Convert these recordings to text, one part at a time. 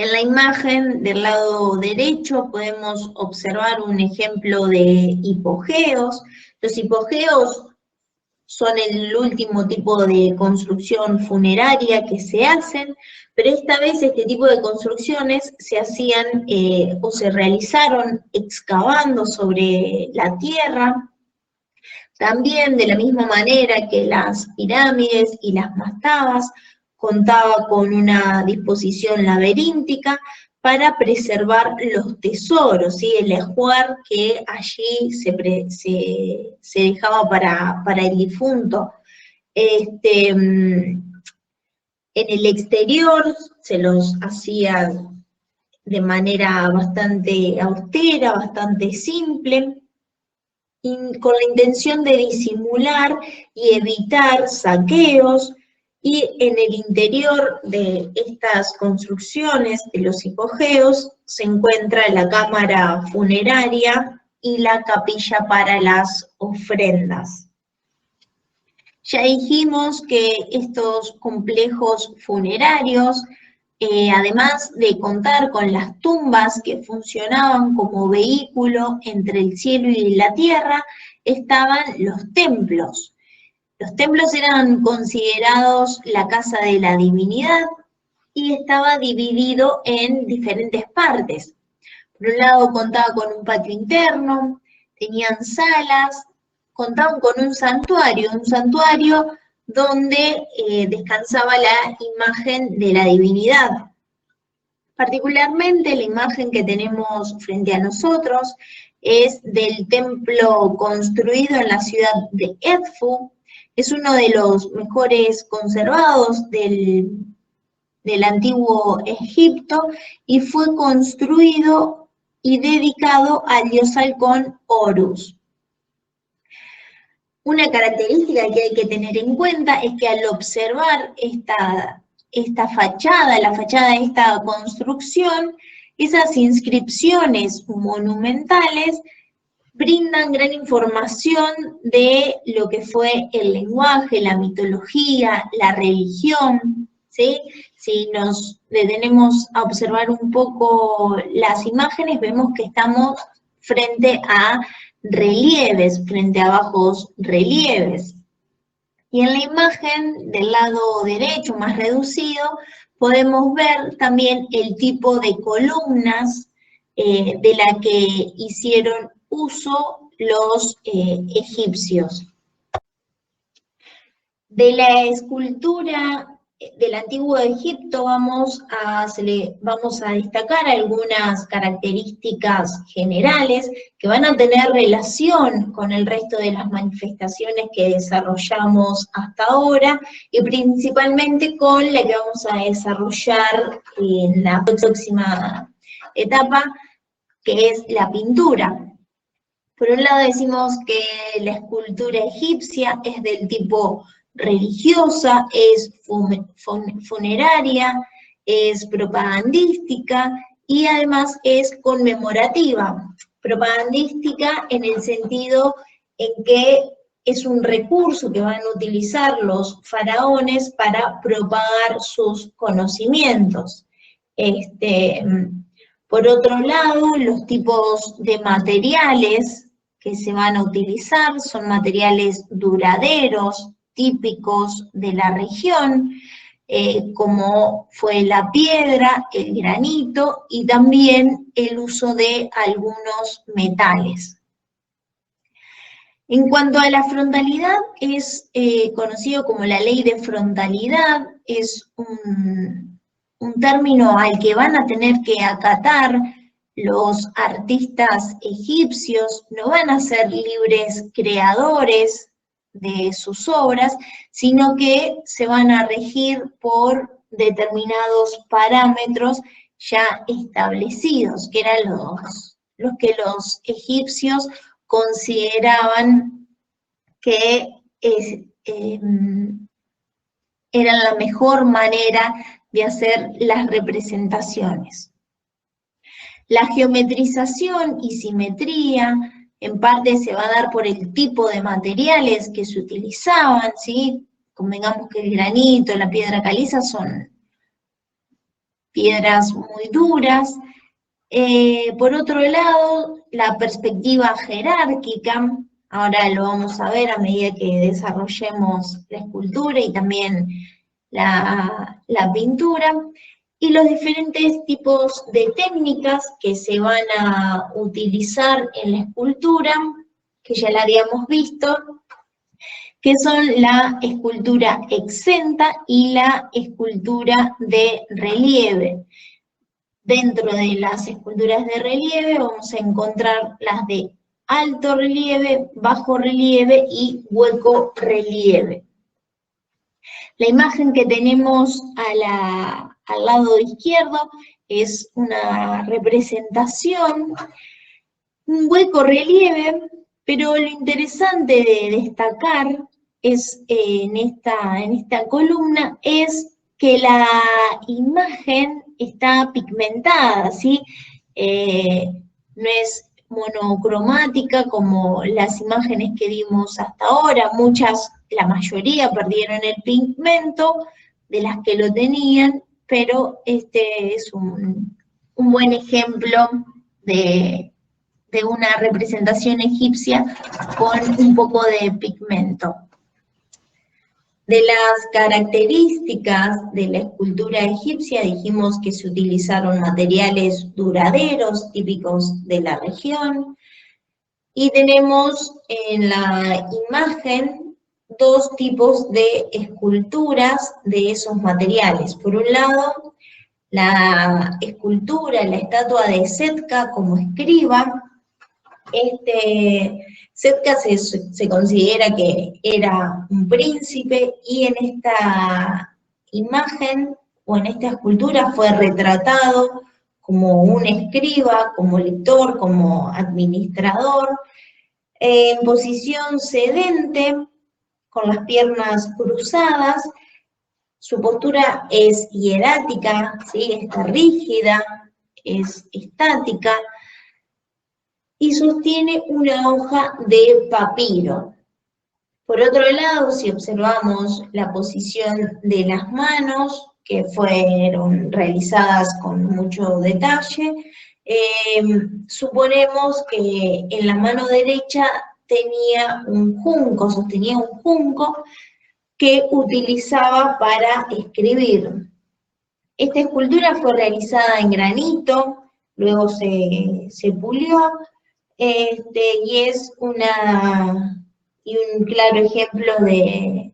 En la imagen del lado derecho podemos observar un ejemplo de hipogeos. Los hipogeos son el último tipo de construcción funeraria que se hacen, pero esta vez este tipo de construcciones se hacían o se realizaron excavando sobre la tierra. También, de la misma manera que las pirámides y las mastabas, contaba con una disposición laberíntica para preservar los tesoros, ¿sí? El ajuar que allí se dejaba para el difunto. En el exterior se los hacía de manera bastante austera, bastante simple, con la intención de disimular y evitar saqueos, y en el interior de estas construcciones de los hipogeos se encuentra la cámara funeraria y la capilla para las ofrendas. Ya dijimos que estos complejos funerarios, además de contar con las tumbas que funcionaban como vehículo entre el cielo y la tierra, estaban los templos. Los templos eran considerados la casa de la divinidad y estaba dividido en diferentes partes. Por un lado contaba con un patio interno, tenían salas, contaban con un santuario donde descansaba la imagen de la divinidad. Particularmente la imagen que tenemos frente a nosotros es del templo construido en la ciudad de Edfu. Es uno de los mejores conservados del antiguo Egipto y fue construido y dedicado al dios halcón Horus. Una característica que hay que tener en cuenta es que al observar esta fachada, la fachada de esta construcción, esas inscripciones monumentales brindan gran información de lo que fue el lenguaje, la mitología, la religión, ¿sí? Si nos detenemos a observar un poco las imágenes, vemos que estamos frente a relieves, frente a bajos relieves. Y en la imagen del lado derecho, más reducido, podemos ver también el tipo de columnas de la que hicieron uso los egipcios. De la escultura del antiguo Egipto vamos a destacar algunas características generales que van a tener relación con el resto de las manifestaciones que desarrollamos hasta ahora, y principalmente con la que vamos a desarrollar en la próxima etapa, que es la pintura. Por un lado decimos que la escultura egipcia es del tipo religiosa, es funeraria, es propagandística y además es conmemorativa. Propagandística en el sentido en que es un recurso que van a utilizar los faraones para propagar sus conocimientos. Por otro lado, los tipos de materiales que se van a utilizar son materiales duraderos, típicos de la región, como fue la piedra, el granito y también el uso de algunos metales. En cuanto a la frontalidad, es conocido como la ley de frontalidad, es un término al que van a tener que acatar los artistas egipcios. No van a ser libres creadores de sus obras, sino que se van a regir por determinados parámetros ya establecidos, que eran los que los egipcios consideraban que eran la mejor manera de hacer las representaciones. La geometrización y simetría en parte se va a dar por el tipo de materiales que se utilizaban, ¿sí? Convengamos que el granito, la piedra caliza son piedras muy duras. Por otro lado, la perspectiva jerárquica, ahora lo vamos a ver a medida que desarrollemos la escultura y también la pintura, y los diferentes tipos de técnicas que se van a utilizar en la escultura, que ya la habíamos visto, que son la escultura exenta y la escultura de relieve. Dentro de las esculturas de relieve vamos a encontrar las de alto relieve, bajo relieve y hueco relieve. La imagen que tenemos al lado izquierdo es una representación, un hueco relieve, pero lo interesante de destacar es, en esta columna es que la imagen está pigmentada, ¿sí? No es monocromática como las imágenes que vimos hasta ahora, la mayoría perdieron el pigmento de las que lo tenían, pero este es un buen ejemplo de una representación egipcia con un poco de pigmento. De las características de la escultura egipcia dijimos que se utilizaron materiales duraderos típicos de la región, y tenemos en la imagen dos tipos de esculturas de esos materiales. Por un lado, la escultura, la estatua de Setka como escriba. Setka se considera que era un príncipe, y en esta imagen o en esta escultura fue retratado como un escriba, como lector, como administrador, en posición sedente, con las piernas cruzadas. Su postura es hierática, ¿sí? Está rígida, es estática, y sostiene una hoja de papiro. Por otro lado, si observamos la posición de las manos, que fueron realizadas con mucho detalle, suponemos que en la mano derecha tenía un junco, sostenía un junco que utilizaba para escribir. Esta escultura fue realizada en granito, luego se pulió, y es un claro ejemplo de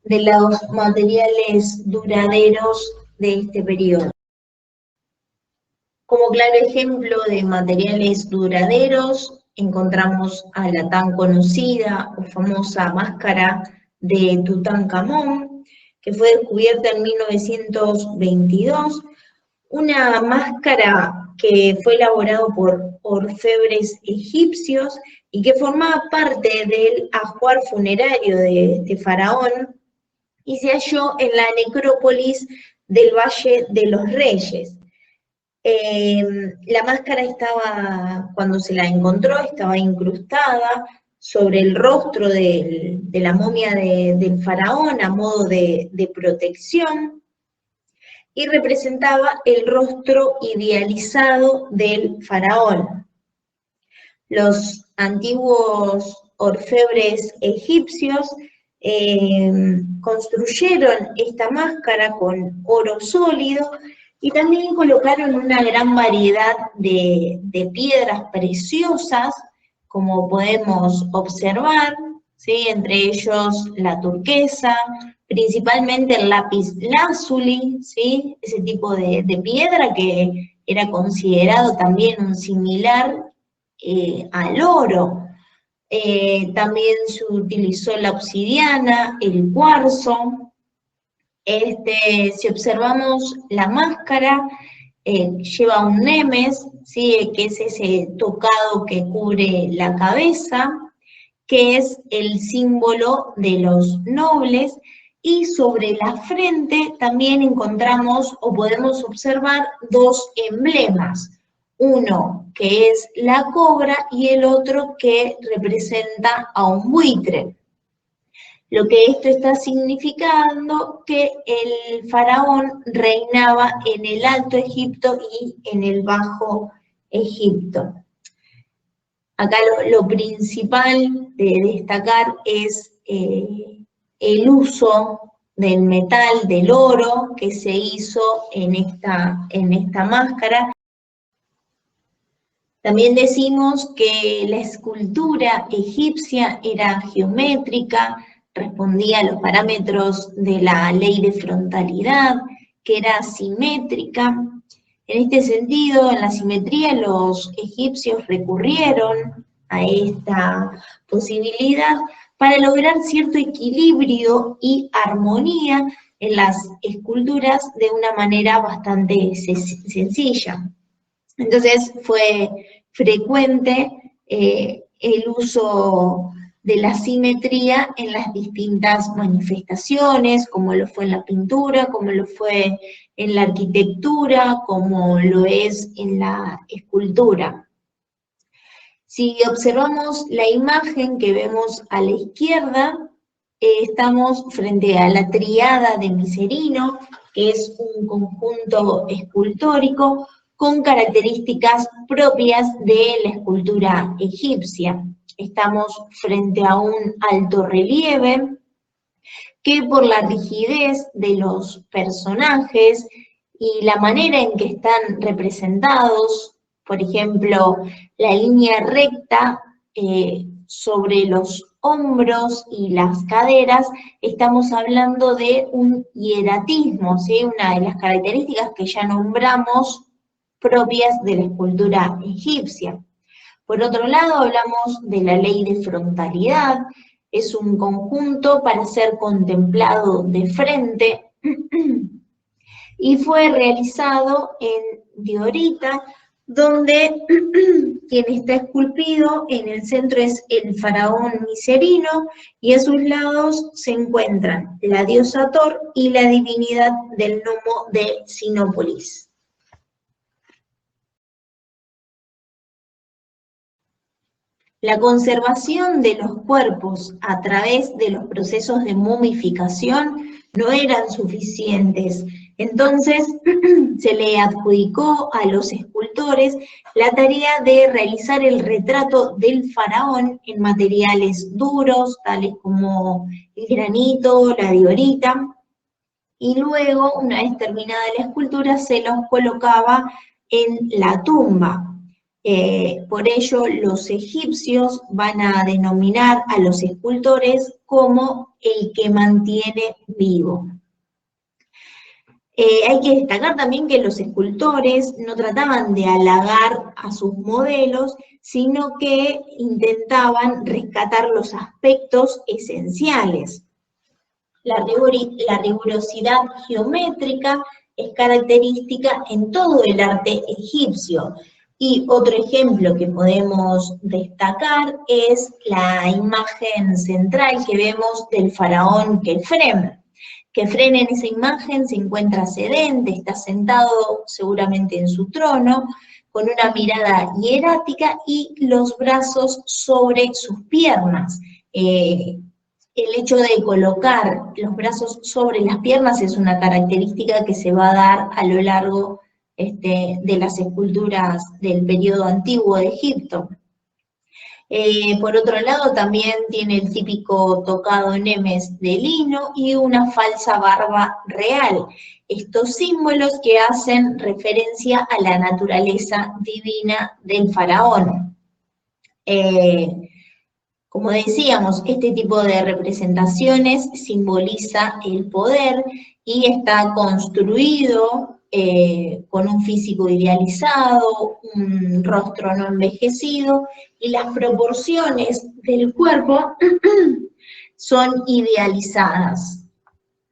los materiales duraderos de este periodo. Como claro ejemplo de materiales duraderos, encontramos a la tan conocida o famosa máscara de Tutankamón, que fue descubierta en 1922, una máscara que fue elaborada por orfebres egipcios y que formaba parte del ajuar funerario de este faraón, y se halló en la necrópolis del Valle de los Reyes. La máscara cuando se la encontró, estaba incrustada sobre el rostro de la momia del faraón a modo de protección, y representaba el rostro idealizado del faraón. Los antiguos orfebres egipcios construyeron esta máscara con oro sólido, y también colocaron una gran variedad de piedras preciosas, como podemos observar, ¿sí? Entre ellos la turquesa, principalmente el lápiz lazuli, ¿sí? Ese tipo de piedra que era considerado también un similar al oro. También se utilizó la obsidiana, el cuarzo. Si observamos la máscara, lleva un nemes, ¿sí? Que es ese tocado que cubre la cabeza, que es el símbolo de los nobles, y sobre la frente también encontramos o podemos observar dos emblemas, uno que es la cobra y el otro que representa a un buitre. Lo que esto está significando que el faraón reinaba en el Alto Egipto y en el Bajo Egipto. Acá lo principal de destacar es el uso del metal, del oro, que se hizo en esta máscara. También decimos que la escultura egipcia era geométrica, respondía a los parámetros de la ley de frontalidad, que era simétrica. En este sentido, en la simetría, los egipcios recurrieron a esta posibilidad para lograr cierto equilibrio y armonía en las esculturas de una manera bastante sencilla. Entonces fue frecuente el uso de la simetría en las distintas manifestaciones, como lo fue en la pintura, como lo fue en la arquitectura, como lo es en la escultura. Si observamos la imagen que vemos a la izquierda, estamos frente a la tríada de Miserino, que es un conjunto escultórico con características propias de la escultura egipcia. Estamos frente a un alto relieve que por la rigidez de los personajes y la manera en que están representados, por ejemplo, la línea recta sobre los hombros y las caderas, estamos hablando de un hieratismo, ¿sí? Una de las características que ya nombramos propias de la escultura egipcia. Por otro lado, hablamos de la ley de frontalidad, es un conjunto para ser contemplado de frente y fue realizado en diorita, donde quien está esculpido en el centro es el faraón Miserino y a sus lados se encuentran la diosa Thor y la divinidad del gnomo de Sinópolis. La conservación de los cuerpos a través de los procesos de momificación no eran suficientes. Entonces se le adjudicó a los escultores la tarea de realizar el retrato del faraón en materiales duros, tales como el granito, la diorita, y luego, una vez terminada la escultura, se los colocaba en la tumba. Por ello, los egipcios van a denominar a los escultores como el que mantiene vivo. Hay que destacar también que los escultores no trataban de halagar a sus modelos, sino que intentaban rescatar los aspectos esenciales. La rigurosidad geométrica es característica en todo el arte egipcio. Y otro ejemplo que podemos destacar es la imagen central que vemos del faraón Kefren. Kefren en esa imagen se encuentra sedente, está sentado seguramente en su trono, con una mirada hierática y los brazos sobre sus piernas. El hecho de colocar los brazos sobre las piernas es una característica que se va a dar a lo largo de las esculturas del periodo antiguo de Egipto. Por otro lado, también tiene el típico tocado nemes de lino y una falsa barba real. Estos símbolos que hacen referencia a la naturaleza divina del faraón. Como decíamos, este tipo de representaciones simboliza el poder y está construido con un físico idealizado, un rostro no envejecido, y las proporciones del cuerpo son idealizadas.